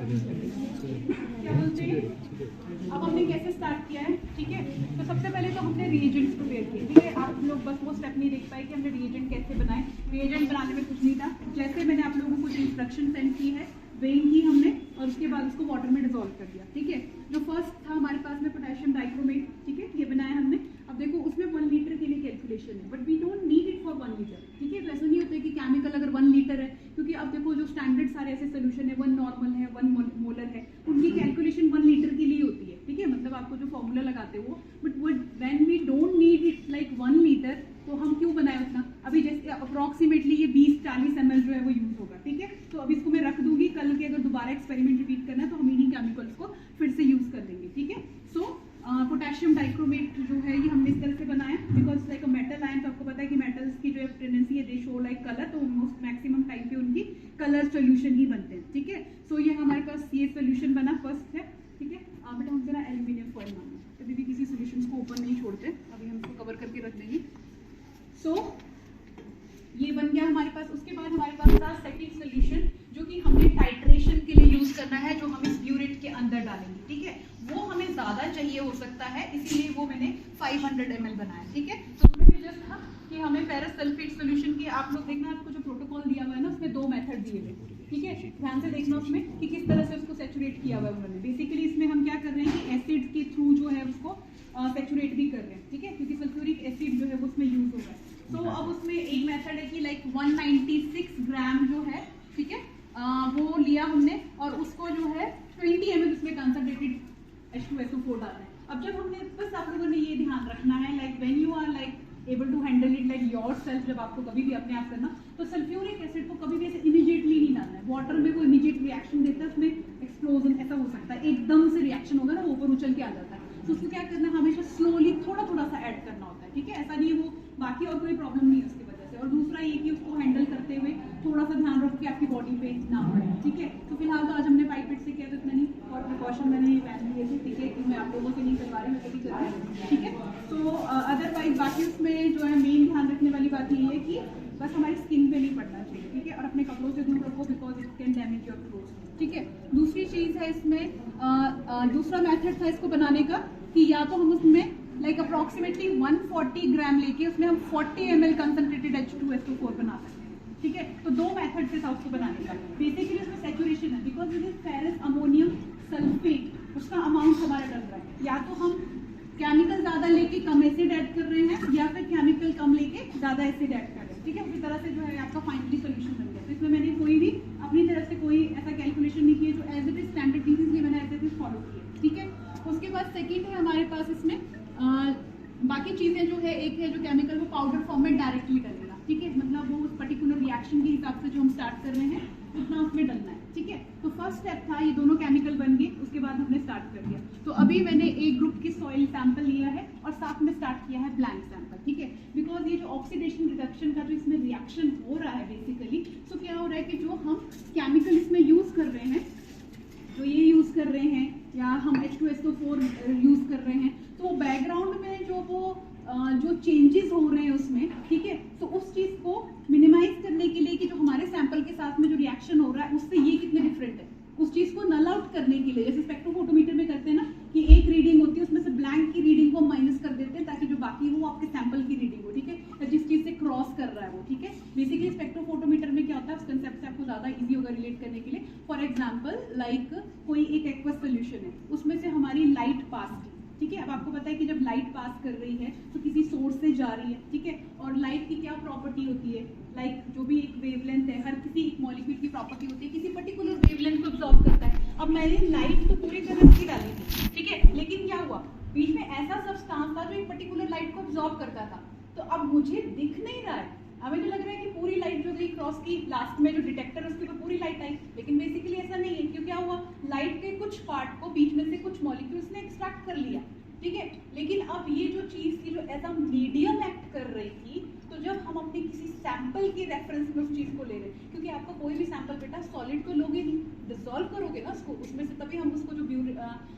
क्या बोलते हैं। अब हमने कैसे स्टार्ट किया है, ठीक है। तो सबसे पहले तो हमने रिएजेंट्स प्रिपेयर किए, ठीक है। आप लोग बस वो स्टेप नहीं देख पाए कि हमने रिएजेंट कैसे बनाए। रिएजेंट बनाने में कुछ नहीं था, जैसे मैंने आप लोगों को कुछ इंस्ट्रक्शन सेंड की है वेइंग की हमने, और उसके बाद उसको वाटर में डिसॉल्व कर दिया, ठीक है। जो फर्स्ट था हमारे पास में पोटेशियम डाइक्रोमेट, ठीक है, ये बनाया हमने। अब देखो उसमें 1 लीटर के लिए कैलकुलेशन है, but we don't need it for 1 litre, ठीक है। तो ऐसा नहीं होता है कि केमिकल अगर 1 लीटर है, क्योंकि अब देखो जो स्टैंडर्ड सारे ऐसे सोल्यूशन है, 1 नॉर्मल है, 1 मोलर है, उनकी कैलकुलेशन 1 लीटर के लिए होती है, ठीक है। मतलब आपको जो फॉर्मूला लगाते हो, but when we don't need it like 1 litre, तो हम क्यों बनाए उतना। अभी जैसे अप्रॉक्सीमेटली ये 20-40 ml जो है वो यूज होगा, ठीक है। तो अब इसको मैं रख दूंगी, कल के अगर दोबारा एक्सपेरिमेंट रिपीट करना है तो हम इन्हीं केमिकल्स को फिर से यूज कर लेंगे, ठीक है। सो पोटेशियम डाइक्रोमेट जो है ये हमने इस तरह से बनाया, because like a metal ion, तो आपको पता है कि मेटल्स की जो टेंडेंसी है दे शो लाइक कलर, तो मोस्ट मैक्सिमम टाइम पे उनकी कलर सोल्यूशन ही बनते हैं, ठीक है। सो ये हमारे पास ये सोल्यूशन बना फर्स्ट है, ठीक है। बेटा हम जरा एल्यूमिनियम फॉइल मांगे, कभी भी किसी सोल्यूशन को ओपन नहीं छोड़ते, अभी हम इसको कवर करके रख देंगे। सो ये बन गया हमारे पास। उसके बाद हमारे पास था सेकंड सोल्यूशन, जो कि हमने टाइट्रेशन के लिए यूज करना है, जो हम इस ब्यूरेट के अंदर डालेंगे, ठीक है। वो हमें ज्यादा चाहिए हो सकता है, इसीलिए वो मैंने 500 ml बनाया, ठीक है। तो उसमें भी जस्ट था कि हमें फेरस सल्फेट सोल्यूशन की, आप लोग देखना आपको जो प्रोटोकॉल दिया हुआ है ना, उसमें 2 मेथड दिए हुए, ठीक है। ध्यान से देखना उसमें कि किस तरह से उसको सैचुरेट किया हुआ है उन्होंने। बेसिकली इसमें हम क्या कर रहे हैं कि एसिड के थ्रू जो है उसको सैचुरेट भी कर रहे हैं, ठीक है, क्योंकि सल्फ्यूरिक एसिड जो है वो उसमें यूज होगा। तो अब उसमें एक मेथड है कि लाइक 196 ग्राम जो है, ठीक है, वो लिया हमने, और उसको जो है 20 ml उसमें कंसंट्रेटेड H2SO4 डालना है। अब जब हमने, बस आप लोगों ने ये ध्यान रखना है, like when you are like able to handle it like yourself, जब आपको कभी भी अपने आप करना, तो सल्फ्यूरिक एसिड को कभी भी ऐसे इमीडिएटली नहीं डालना है। वाटर में वो इमीडिएट रिएक्शन देता है, उसमें एक्सप्लोजन ऐसा हो सकता है, एकदम से रिएक्शन होगा ना, वो ऊपर उछल के आ जाता है। तो उसको क्या करना है, हमेशा स्लोली थोड़ा थोड़ा सा ऐड करना होता है, ठीक है। ऐसा नहीं है वो बाकी और कोई प्रॉब्लम नहीं है उसकी वजह से। और दूसरा ये कि उसको हैंडल करते हुए थोड़ा सा ध्यान रखो कि आपकी बॉडी पे ना पड़े, ठीक है। तो फिलहाल तो आज हमने पाइपेट से किया, तो इतना नहीं, और प्रिकॉशन मैंने पहन लिए थे, ठीक है, कि मैं आप लोगों से नहीं करवा रही, मैं कभी करवा रही हूँ, ठीक है। तो अदरवाइज बाकी उसमें जो है मेन ध्यान रखने वाली बात ये है कि बस हमारी स्किन पे नहीं पड़ना चाहिए, ठीक है, और अपने कपड़ों से दूर रखो, because it can damage your clothes, ठीक है। दूसरी चीज़ है इसमें, दूसरा मेथड था इसको बनाने का कि या तो हम उसमें लाइक अप्रॉक्सीमेटली 140 ग्राम लेके उसमें हम 40 ml कंसंट्रेटेड H2SO4 बना सकते हैं, ठीक है। तो 2 मेथड से था उसको बनाने का। बेसिकली उसमें सैचुरेशन है, because it is ferrous ammonium sulphate, उसका अमाउंट हमारा डल रहा है। या तो हम केमिकल ज्यादा लेके कम एसिड ऐड कर रहे हैं, या फिर केमिकल कम लेके ज्यादा एसिड ऐड कर रहे हैं, ठीक है। उसी तरह से जो है आपका फाइनली सोल्यूशन बन गया। तो इसमें मैंने कोई भी अपनी तरफ से कोई ऐसा कैलकुलेशन नहीं किया, जो एज इट इज स्टैंडर्ड चीज, इसलिए मैंने एज इट इज फॉलो किया, ठीक है। उसके बाद सेकंड है हमारे पास इसमें बाकी चीजें जो है, एक है जो केमिकल वो पाउडर फॉर्म में डायरेक्टली डलेगा, ठीक है। मतलब वो उस पर्टिकुलर रिएक्शन के हिसाब से जो हम स्टार्ट कर रहे हैं उतना उसमें डलना है, ठीक है। तो फर्स्ट स्टेप था, ये दोनों केमिकल बन गए, उसके बाद हमने स्टार्ट कर दिया। तो अभी मैंने एक ग्रुप की सॉइल सैंपल लिया है और साथ में स्टार्ट किया है ब्लैंक सैंपल, ठीक है। बिकॉज ये जो ऑक्सीडेशन रिडक्शन का जो इसमें रिएक्शन हो रहा है बेसिकली, तो क्या हो रहा है कि जो हम केमिकल इसमें यूज कर रहे हैं, जो ये यूज कर रहे हैं, या हम H2SO4 यूज कर रहे हैं, तो बैकग्राउंड में जो चेंजेस हो रहे हैं उसमें, ठीक है, तो उस चीज को मिनिमाइज करने के लिए कि जो हमारे सैंपल के साथ में जो रिएक्शन हो रहा है उससे ये कितने डिफरेंट है, उस चीज को नल आउट करने के लिए, जैसे स्पेक्ट्रोफोटोमीटर में करते हैं ना कि एक रीडिंग होती है, उसमें से ब्लैंक की रीडिंग को माइनस कर देते हैं ताकि जो बाकी हो आपके सैंपल की रीडिंग हो, ठीक है, या जिस चीज से क्रॉस कर रहा है वो, ठीक है। बेसिकली स्पेक्ट्रोफोटोमीटर में क्या होता है, उस कंसेप्ट से आपको ज्यादा इजी होगा रिलेट करने के लिए। फॉर एग्जाम्पल लाइक कोई एक एक्वस सोल्यूशन है, उसमें से हमारी लाइट पास की, ठीक है। अब आपको पता है कि जब लाइट पास कर रही है तो किसी सोर्स से जा रही है, ठीक है, और लाइट की क्या प्रॉपर्टी होती है, लाइक जो भी एक वेवलेंथ है, हर किसी एक मॉलिक्यूल की प्रॉपर्टी होती है, किसी पर्टिकुलर वेवलेंथ को अब्सॉर्ब करता है। अब मैंने लाइट तो पूरी तरह से डाली थी, ठीक है, लेकिन क्या हुआ, बीच में ऐसा सब्सटेंस था जो एक पर्टिकुलर लाइट को अब्सॉर्ब करता था। तो अब मुझे दिख नहीं रहा है, हमें तो लग रहा है कि पूरी लाइट जो गई क्रॉस की, लास्ट में जो डिटेक्टर उसके ऊपर पूरी लाइट आई, लेकिन बेसिकली ऐसा नहीं है। क्यों, क्या हुआ, लाइट के कुछ पार्ट को बीच में से कुछ मॉलिक्यूल्स ने एक्सट्रैक्ट कर लिया, ठीक है। लेकिन अब ये जो चीज थी जो एज अ मीडियम एक्ट कर रही थी, तो जब हम अपने किसी सैंपल के रेफरेंस में उस चीज को ले रहे हैं, क्योंकि आपका कोई भी सैंपल बेटा सॉलिड को लोगे नहीं, डिसॉल्व करोगे ना उसको, उसमें से तभी हम उसको जो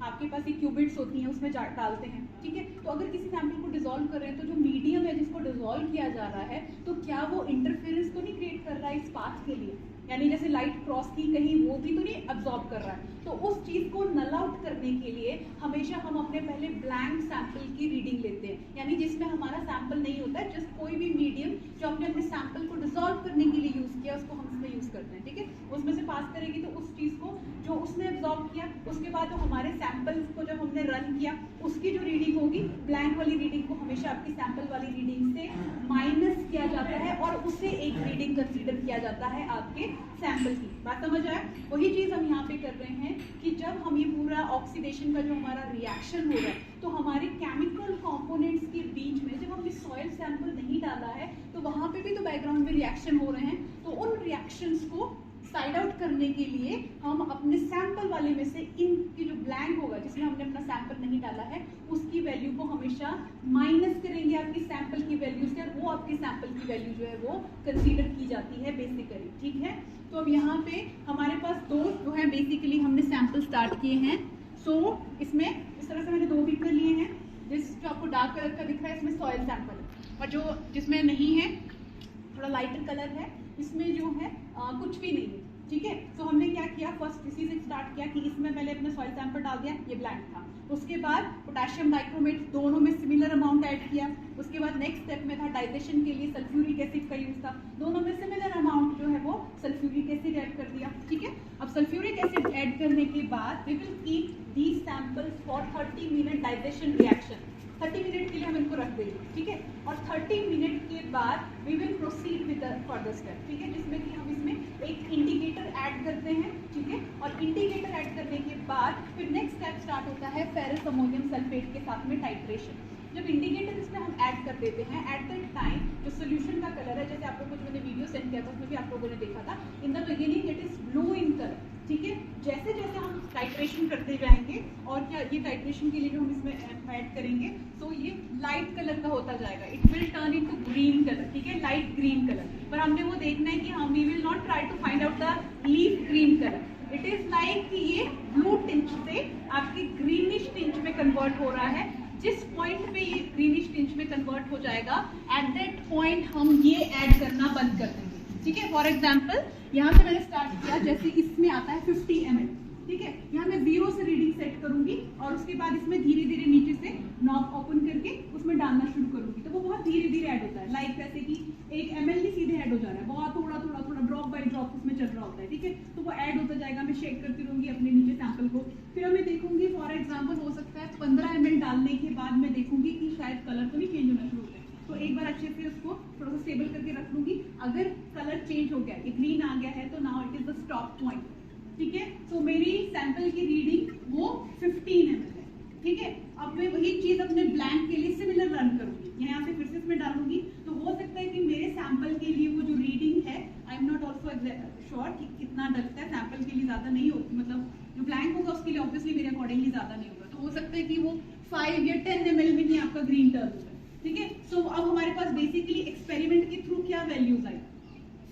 आपके पास ये क्यूबिट्स होती हैं उसमें डालते हैं, ठीक है। तो अगर किसी सैंपल को डिसॉल्व कर रहे हैं, तो जो मीडियम है जिसको डिसॉल्व किया जा रहा है, तो क्या वो इंटरफेरेंस तो नहीं क्रिएट कर रहा है इस पाथ के लिए, यानी जैसे लाइट क्रॉस की कहीं वो भी तो नहीं अब्जॉर्ब कर रहा है। तो उस चीज को नल आउट करने के लिए हमेशा हम अपने पहले ब्लैंक सैंपल की रीडिंग लेते हैं, यानी जिसमें हमारा सैंपल नहीं होता है, जस्ट कोई भी मीडियम जो हमने अपने सैंपल को डिसॉल्व करने के लिए यूज किया उसको हम इसमें यूज करते हैं। ठीक है, उसमें से पास करेगी तो उस चीज को जो उसने एब्जॉर्ब किया, उसके बाद जो हमारे सैंपल्स को जब हमने रन किया उसकी जो रीडिंग होगी, ब्लैंक वाली रीडिंग को हमेशा आपकी सैंपल वाली रीडिंग से माइनस किया जाता है और उसे एक रीडिंग कंसीडर किया जाता है आपके सैंपल की। बात समझ आया? वही चीज हम यहाँ पे कर रहे हैं कि जब हम ये पूरा ऑक्सीडेशन का जो हमारा रिएक्शन हो रहा है तो हमारे केमिकल कंपोनेंट्स के बीच में जब हमने सॉइल सैंपल नहीं डाला है तो वहां पे भी तो बैकग्राउंड में रिएक्शन हो रहे हैं, तो उन रिएक्शंस को साइड आउट करने के लिए हम अपने सैंपल वाले में से इनकी जो ब्लैंक होगा जिसमें हमने अपना सैंपल नहीं डाला है उसकी वैल्यू को हमेशा माइनस करेंगे आपकी सैंपल की वैल्यू से, और वो आपकी सैंपल की वैल्यू जो है वो कंसीडर की जाती है बेसिकली। ठीक है, तो अब यहाँ पे हमारे पास दो जो है बेसिकली हमने सैंपल स्टार्ट किए हैं। सो इसमें इस तरह से मैंने दो बीकर लिए हैं, जो आपको डार्क कलर का दिख रहा है इसमें सॉइल सैंपल है, और जो जिसमें नहीं है थोड़ा लाइटर कलर है इसमें जो है कुछ भी नहीं है। ठीक है, तो हमने क्या किया, फर्स्ट इसी से स्टार्ट किया कि इसमें पहले अपना सॉइल सैंपल डाल दिया, ये ब्लैंक था। उसके बाद पोटेशियम डाइक्रोमेट दोनों में सिमिलर अमाउंट ऐड किया। उसके बाद नेक्स्ट स्टेप में था डाइजेशन के लिए सल्फ्यूरिक एसिड का यूज था, दोनों में सिमिलर अमाउंट जो है वो सल्फ्यूरिक एसिड ऐड कर दिया। ठीक है, अब सल्फ्यूरिक एसिड ऐड करने के बाद we will keep these samples for 30 minute digestion reaction. 30 minute के लिए हम इनको रख देंगे। ठीक है, और 30 मिनट के बाद we will proceed with the further step. ठीक है, जिसमें कि हम इसमें एक इंडिकेटर ऐड करते हैं। ठीक है, और इंडिकेटर ऐड करने के बाद फिर नेक्स्ट स्टेप स्टार्ट होता है फेरस अमोनियम सल्फेट के साथ में टाइट्रेशन। जब इंडिकेटर इसमें हम ऐड कर देते हैं, एट दैट टाइम जो सोल्यूशन का कलर है, जैसे आप लोगों को मैंने वीडियो सेंड किया था उसमें भी आप लोगों ने देखा था, in the beginning it is blue in colour. ठीक है, जैसे जैसे हम टाइट्रेशन करते जाएंगे और क्या ये टाइट्रेशन के लिए जो हम इसमें ऐड करेंगे तो ये लाइट कलर का होता जाएगा, it will turn into green colour. ठीक है, लाइट ग्रीन कलर, पर हमने वो देखना है कि हम we will not try to find out the leaf green colour. It is like कि ये ब्लू टिंच से आपकी ग्रीनिश टिंच में कन्वर्ट हो रहा है। जिस पॉइंट पे ये ग्रीनिश टिंच में कन्वर्ट हो जाएगा एट दैट पॉइंट हम ये ऐड करना बंद कर देंगे। ठीक है, फॉर एग्जाम्पल यहाँ से मैंने स्टार्ट किया, जैसे इसमें आता है 50 ml। ठीक है, यहाँ मैं 0 से रीडिंग सेट करूंगी और उसके बाद इसमें धीरे धीरे नीचे से नॉब ओपन करके उसमें डालना शुरू करूंगी, तो वो बहुत धीरे धीरे ऐड होता है, लाइक जैसे कि 1 ml नहीं सीधे ऐड हो जा रहा है, बहुत थोड़ा थोड़ा थोड़ा ड्रॉप बाय ड्रॉप उसमें चल रहा होता है। ठीक है, तो वो ऐड होता जाएगा, मैं शेक करती रहूंगी अपने नीचे सैंपल को, फिर मैं देखूंगी फॉर एग्जाम्पल हो सकता है 15 ml डालने के बाद मैं देखूंगी कि शायद कलर तो नहीं चेंज होना शुरू होता है, तो एक बार अच्छे से उसको थोड़ा सा स्टेबल करके रख लूंगी। अगर कलर चेंज हो गया, ये ग्रीन आ गया है, तो now it is the stop point. ठीक है, तो मेरी सैंपल की रीडिंग वो 15 ml है। ठीक है, अब मैं वही चीज अपने ब्लैंक के लिए सिमिलर रन करूंगी, यहाँ से फिर से इसमें डालूंगी, तो हो सकता है कि मेरे सैंपल के लिए वो जो रीडिंग है, I am not also sure कि कितना डलता है, सैंपल के लिए ज्यादा नहीं होती, मतलब जो ब्लैंक होगा उसके लिए ऑब्वियसली मेरे अकॉर्डिंगली ज्यादा नहीं होगा, तो हो सकता है कि वो 5 या 10 ml में ही आपका ग्रीन टर्न होगा। ठीक है, सो अब हमारे पास बेसिकली एक्सपेरिमेंट के थ्रू क्या वैल्यूज आई,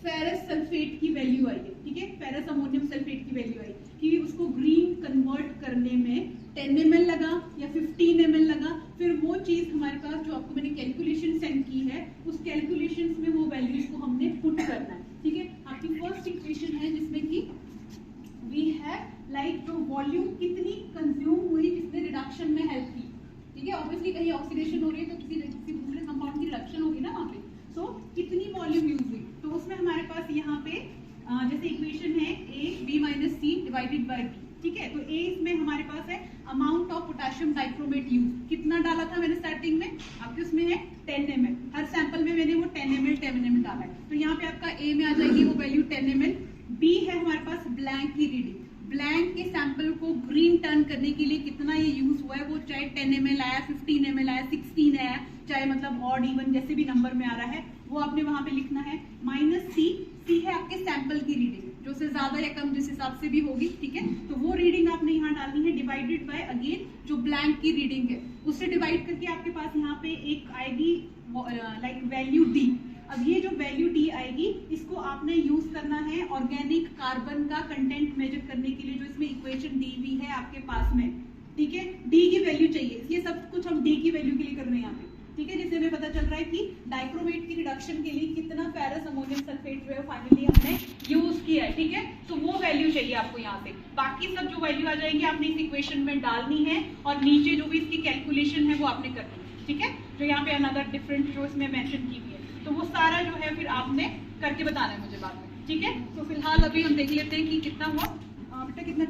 फेरस सल्फेट की वैल्यू आई है। ठीक है, फेरस अमोनियम सल्फेट की वैल्यू आई कि उसको ग्रीन कन्वर्ट करने में 10 ml लगा या 15 ml लगा। फिर वो चीज हमारे पास जो आपको मैंने कैलकुलेशन सेंड की है, उस कैलकुलेशन में वो वैल्यूज को हमने पुट करना है। ठीक है, आपकी फर्स्ट इक्वेशन है जिसमें कि वी हैव लाइक जो वॉल्यूम कितनी कंज्यूम हुई जिसने रिडक्शन में हेल्प की। ठीक है, ऑब्वियसली कहीं ऑक्सीडेशन हो रही है तो किसी दूसरे कंपाउंड की रिडक्शन होगी ना वहाँ पे, सो कितनी वॉल्यूम यूज हुई, तो उसमें हमारे पास यहाँ पे जैसे इक्वेशन है A B - C divided by B। ठीक है, तो A इसमें हमारे पास है amount of potassium dichromate use, कितना डाला था मैंने स्टार्टिंग में, आपके उसमें है 10 ml, हर सैंपल में मैंने वो 10 ml डाला है, तो यहाँ पे आपका A में आ जाएगी वो वैल्यू 10 ml। B है हमारे पास ब्लैंक की रीडिंग, ब्लैंक के सैंपल को ग्रीन टर्न करने के लिए कितना ये यूज हुआ है, वो चाहे 10 ml आया, 15 ml आया, 16 आया, चाहे मतलब ऑड इवन जैसे भी नंबर में आ रहा है वो आपने वहां पे लिखना है। -C है आपके सैंपल की रीडिंग, जो से ज्यादा या कम जिस हिसाब से भी होगी। ठीक है, तो वो रीडिंग आपने यहाँ डालनी है, डिवाइडेड बाय अगेन जो ब्लैंक की रीडिंग है उससे डिवाइड करके आपके पास यहाँ पे एक आएगी लाइक वैल्यू D। अब ये जो वैल्यू D आएगी इसको आपने यूज करना है ऑर्गेनिक कार्बन का कंटेंट मेजर करने के लिए, जो इसमें इक्वेशन D भी है आपके पास में। ठीक है, D की वैल्यू चाहिए, ये सब कुछ हम D की वैल्यू के लिए कर रहे हैं यहाँ पे। ठीक है, जिससे हमें पता चल रहा है कि डाइक्रोमेट की रिडक्शन के लिए कितना फेरस अमोनियम सल्फेट जो है फाइनली हमने यूज किया है, ठीक है। तो वो वैल्यू चाहिए आपको यहाँ से, बाकी सब जो वैल्यू आ जाएंगी आपने इस इक्वेशन में डालनी है, और नीचे जो भी इसकी कैलकुलेशन है वो आपने करनी है, ठीक है। जो यहाँ पे अनदर डिफरेंट जो इसमें मेंशन की हुई है, तो वो सारा जो है फिर आपने करके बताना है मुझे बाद में, ठीक है। तो फिलहाल अभी हम देख लेते हैं कि कितना हुआ बेटा, कितना